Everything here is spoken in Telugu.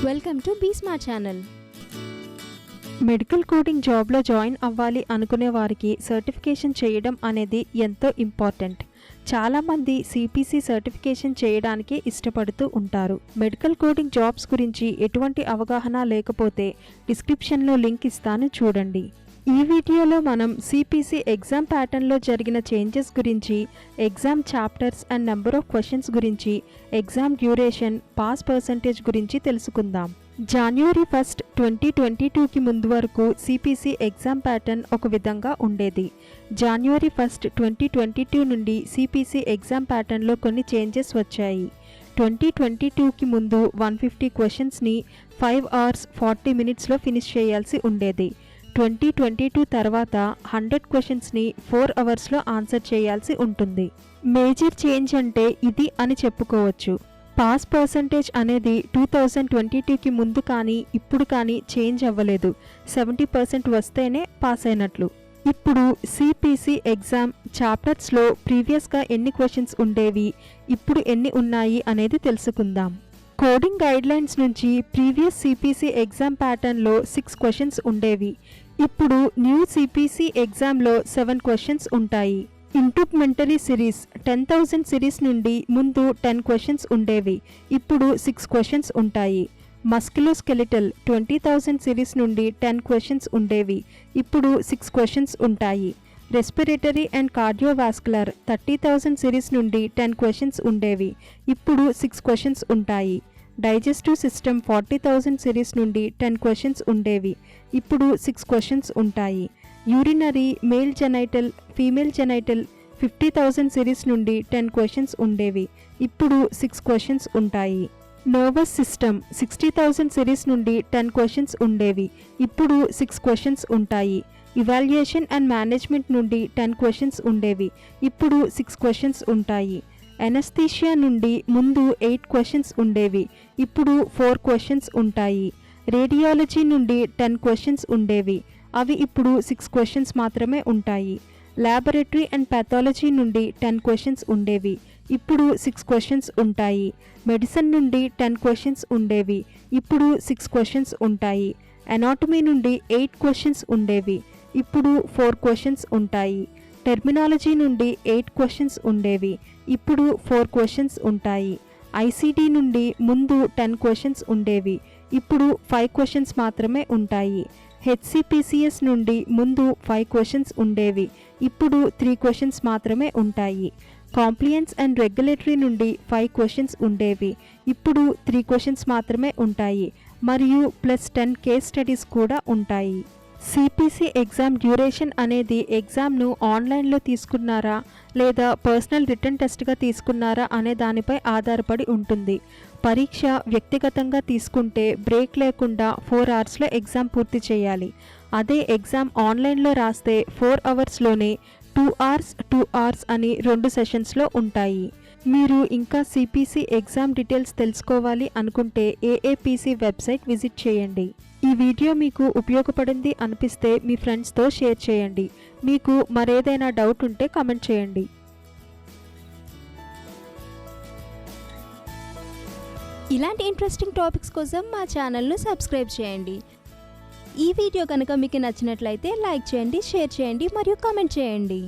Welcome to Be Smart channel. Medical coding జాబ్లో జాయిన్ అవ్వాలి అనుకునే వారికి సర్టిఫికేషన్ చేయడం అనేది ఎంతో ఇంపార్టెంట్. చాలామంది సిపిసి సర్టిఫికేషన్ చేయడానికి ఇష్టపడుతూ ఉంటారు. మెడికల్ కోడింగ్ జాబ్స్ గురించి ఎటువంటి అవగాహన లేకపోతే డిస్క్రిప్షన్లో లింక్ ఇస్తాను, చూడండి. ఈ వీడియోలో మనం సిపిసి ఎగ్జామ్ ప్యాటర్న్లో జరిగిన చేంజెస్ గురించి, exam chapters and number of questions గురించి, ఎగ్జామ్ డ్యూరేషన్, పాస్ పర్సంటేజ్ గురించి తెలుసుకుందాం. జనవరి 1, 2022కి ముందు వరకు సిపిసి ఎగ్జామ్ ప్యాటర్న్ ఒక విధంగా ఉండేది. జనవరి 1, 2022 నుండి సిపిసి ఎగ్జామ్ ప్యాటర్న్లో కొన్ని చేంజెస్ వచ్చాయి. 2022కి ముందు 150 క్వశ్చన్స్ని 5 hours 40 minutesలో ఫినిష్ చేయాల్సి ఉండేది. 2022 తర్వాత 100 క్వశ్చన్స్ని 4 hours ఆన్సర్ చేయాల్సి ఉంటుంది. మేజర్ చేంజ్ అంటే ఇది అని చెప్పుకోవచ్చు. పాస్ పర్సంటేజ్ అనేది 2022కి ముందు కానీ ఇప్పుడు కానీ చేంజ్ అవ్వలేదు. 70% వస్తేనే పాస్ అయినట్లు. ఇప్పుడు సిపిసి ఎగ్జామ్ చాప్టర్స్లో ప్రీవియస్గా ఎన్ని క్వశ్చన్స్ ఉండేవి, ఇప్పుడు ఎన్ని ఉన్నాయి అనేది తెలుసుకుందాం. కోడింగ్ గైడ్లైన్స్ నుంచి ప్రీవియస్ సిపిసి ఎగ్జామ్ ప్యాటర్న్లో 6 క్వశ్చన్స్ ఉండేవి. ఇప్పుడు న్యూ సిపిసి ఎగ్జామ్లో 7 క్వశ్చన్స్ ఉంటాయి. ఇంప్రూవ్మెంటరీ సిరీస్ 10,000 సిరీస్ నుండి ముందు 10 క్వశ్చన్స్ ఉండేవి, ఇప్పుడు 6 క్వశ్చన్స్ ఉంటాయి. మస్క్యులోస్కెలిటల్ 20,000 సిరీస్ నుండి 10 క్వశ్చన్స్ ఉండేవి, ఇప్పుడు 6 క్వశ్చన్స్ ఉంటాయి. రెస్పిరేటరీ అండ్ కార్డియోవాస్కులర్ 30,000 సిరీస్ నుండి 10 క్వశ్చన్స్ ఉండేవి, ఇప్పుడు 6 క్వశ్చన్స్ ఉంటాయి. డైజెస్టివ్ సిస్టమ్ 40,000 సిరీస్ నుండి 10 క్వశ్చన్స్ ఉండేవి, ఇప్పుడు 6 క్వశ్చన్స్ ఉంటాయి. Urinary, male genital, female genital 50,000 series నుండి 10 క్వశ్చన్స్ ఉండేవి, ఇప్పుడు 6 క్వశ్చన్స్ ఉంటాయి. నర్వస్ సిస్టమ్ 60,000 సిరీస్ నుండి 10 క్వశ్చన్స్ ఉండేవి, ఇప్పుడు 6 క్వశ్చన్స్ ఉంటాయి. ఇవాల్యుయేషన్ అండ్ మేనేజ్మెంట్ నుండి 10 క్వశ్చన్స్ ఉండేవి, ఇప్పుడు 6 క్వశ్చన్స్ ఉంటాయి. ఎనస్థీషియా నుండి ముందు 8 క్వశ్చన్స్ ఉండేవి, ఇప్పుడు 4 క్వశ్చన్స్ ఉంటాయి. రేడియాలజీ నుండి 10 క్వశ్చన్స్ ఉండేవి, అవి ఇప్పుడు 6 క్వశ్చన్స్ మాత్రమే ఉంటాయి. ల్యాబొరేటరీ అండ్ పాథాలజీ నుండి 10 క్వశ్చన్స్ ఉండేవి, ఇప్పుడు 6 క్వశ్చన్స్ ఉంటాయి. మెడిసిన్ నుండి 10 క్వశ్చన్స్ ఉండేవి, ఇప్పుడు 6 క్వశ్చన్స్ ఉంటాయి. అనాటమీ నుండి 8 క్వశ్చన్స్ ఉండేవి, ఇప్పుడు 4 క్వశ్చన్స్ ఉంటాయి. టెర్మినాలజీ నుండి 8 క్వశ్చన్స్ ఉండేవి, ఇప్పుడు 4 క్వశ్చన్స్ ఉంటాయి. ఐసిడి నుండి ముందు 10 క్వశ్చన్స్ ఉండేవి, ఇప్పుడు 5 క్వశ్చన్స్ మాత్రమే ఉంటాయి. హెచ్సిపిసిఎస్ నుండి ముందు 5 క్వశ్చన్స్ ఉండేవి, ఇప్పుడు 3 క్వశ్చన్స్ మాత్రమే ఉంటాయి. కాంప్లియన్స్ అండ్ రెగ్యులేటరీ నుండి 5 క్వశ్చన్స్ ఉండేవి, ఇప్పుడు 3 క్వశ్చన్స్ మాత్రమే ఉంటాయి, మరియు ప్లస్ 10 కేస్ స్టడీస్ కూడా ఉంటాయి. సిపిసి ఎగ్జామ్ డ్యూరేషన్ అనేది ఎగ్జామ్ను ఆన్లైన్లో తీసుకున్నారా లేదా పర్సనల్ రిటర్న్ టెస్ట్గా తీసుకున్నారా అనే దానిపై ఆధారపడి ఉంటుంది. పరీక్ష వ్యక్తిగతంగా తీసుకుంటే బ్రేక్ లేకుండా 4 hours ఎగ్జామ్ పూర్తి చేయాలి. అదే ఎగ్జామ్ ఆన్లైన్లో రాస్తే 4 hours 2 hours అని 2 సెషన్స్లో ఉంటాయి. మీరు ఇంకా సిపిసి ఎగ్జామ్ డీటెయిల్స్ తెలుసుకోవాలి అనుకుంటే ఏఏపిసి వెబ్సైట్ విజిట్ చేయండి. ఈ వీడియో మీకు ఉపయోగపడింది అనిపిస్తే మీ ఫ్రెండ్స్తో షేర్ చేయండి. మీకు మరేదైనా డౌట్ ఉంటే కామెంట్ చేయండి. ఇలాంటి ఇంట్రెస్టింగ్ టాపిక్స్ కోసం మా ఛానల్ను సబ్స్క్రైబ్ చేయండి. ఈ వీడియో కనుక మీకు నచ్చినట్లయితే లైక్ చేయండి, షేర్ చేయండి మరియు కామెంట్ చేయండి.